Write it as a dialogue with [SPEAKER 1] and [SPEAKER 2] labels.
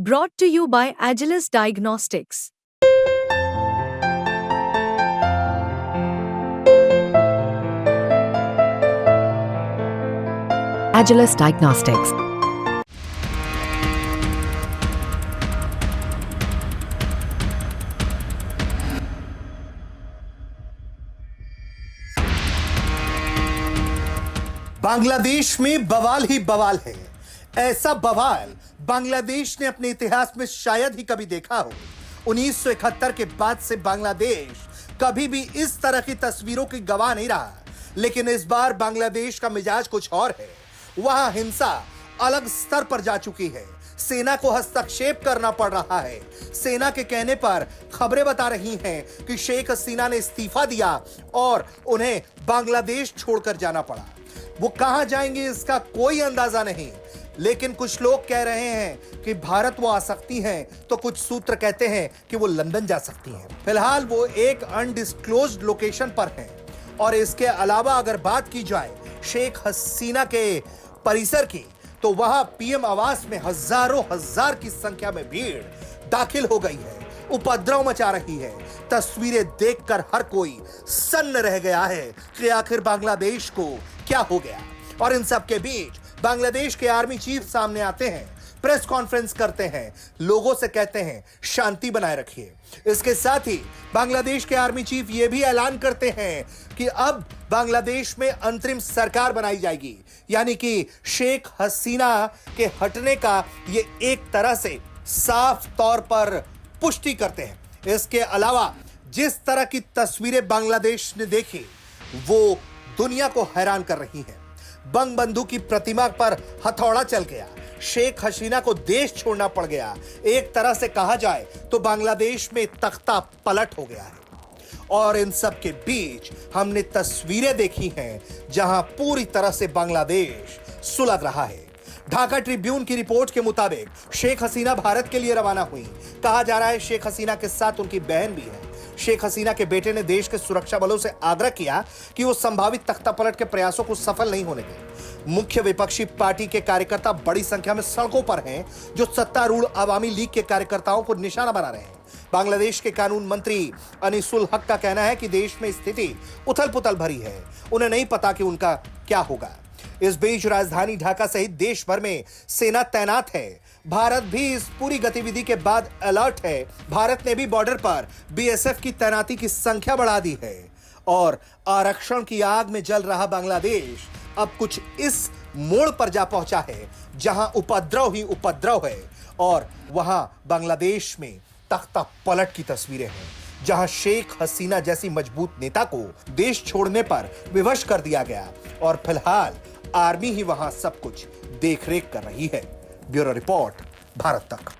[SPEAKER 1] Brought to you by Agilus Diagnostics.
[SPEAKER 2] Agilus Diagnostics.
[SPEAKER 3] Bangladesh में बवाल ही बवाल है। ऐसा बवाल बांग्लादेश ने अपने इतिहास में शायद ही कभी देखा हो। 1971 के बाद से बांग्लादेश कभी भी इस तरह की तस्वीरों की गवाह नहीं रहा, लेकिन इस बार बांग्लादेश का मिजाज कुछ और है। वहां हिंसा अलग स्तर पर जा चुकी है। सेना को हस्तक्षेप करना पड़ रहा है। सेना के कहने पर खबरें बता रही हैं कि शेख हसीना ने इस्तीफा दिया और उन्हें बांग्लादेश छोड़कर जाना पड़ा। वो कहां जाएंगे इसका कोई अंदाजा नहीं, लेकिन कुछ लोग कह रहे हैं कि भारत वो आ सकती हैं, तो कुछ सूत्र कहते हैं कि वो लंदन जा सकती हैं। फिलहाल वो एक अनडिस्क्लोज्ड लोकेशन पर हैं। और इसके अलावा अगर बात की जाए शेख हसीना के परिसर की, तो वहां पीएम आवास में हजारों हजार की संख्या में भीड़ दाखिल हो गई है, उपद्रव मचा रही है। तस्वीरें देखकर हर कोई सन्न रह गया है कि आखिर बांग्लादेश को क्या हो गया। और इन सब के बीच बांग्लादेश के आर्मी चीफ सामने आते हैं, प्रेस कॉन्फ्रेंस करते हैं, लोगों से कहते हैं शांति बनाए रखिए। इसके साथ ही बांग्लादेश के आर्मी चीफ यह भी ऐलान करते हैं कि अब बांग्लादेश में अंतरिम सरकार बनाई जाएगी, यानी कि शेख हसीना के हटने का ये एक तरह से साफ तौर पर पुष्टि करते हैं। इसके अलावा जिस तरह की तस्वीरें बांग्लादेश ने देखी वो दुनिया को हैरान कर रही हैं। बंगबंधु की प्रतिमा पर हथौड़ा चल गया, शेख हसीना को देश छोड़ना पड़ गया। एक तरह से कहा जाए तो बांग्लादेश में तख्ता पलट हो गया है। और इन सब के बीच हमने तस्वीरें देखी हैं जहां पूरी तरह से बांग्लादेश सुलग रहा है। ढाका ट्रिब्यून की रिपोर्ट के मुताबिक शेख हसीना भारत के लिए रवाना हुई। कहा जा रहा है शेख हसीना के साथ उनकी बहन भी है। शेख हसीना के बेटे ने देश के सुरक्षा बलों से आग्रह किया कि वो संभावित तख्तापलट के प्रयासों को सफल नहीं होने दें। मुख्य विपक्षी पार्टी के कार्यकर्ता बड़ी संख्या में सड़कों पर हैं, जो सत्तारूढ़ अवामी लीग के कार्यकर्ताओं को निशाना बना रहे हैं। बांग्लादेश के कानून मंत्री अनीसुल हक का कहना है कि देश में स्थिति उथल पुथल भरी है, उन्हें नहीं पता कि उनका क्या होगा। इस बीच राजधानी ढाका सहित देश भर में सेना तैनात है। भारत भी इस पूरी गतिविधि के बाद अलर्ट है। भारत ने भी बॉर्डर पर बीएसएफ की तैनाती की संख्या बढ़ा दी है। और आरक्षण की आग में जल रहा बांग्लादेश अब कुछ इस मोड़ पर जा पहुंचा है जहां उपद्रव ही उपद्रव है। और वहां बांग्लादेश में तख्ता पलट की तस्वीरें हैं, जहां शेख हसीना जैसी मजबूत नेता को देश छोड़ने पर विवश कर दिया गया। और फिलहाल आर्मी ही वहां सब कुछ देखरेख कर रही है। ब्यूरो रिपोर्ट, भारत तक।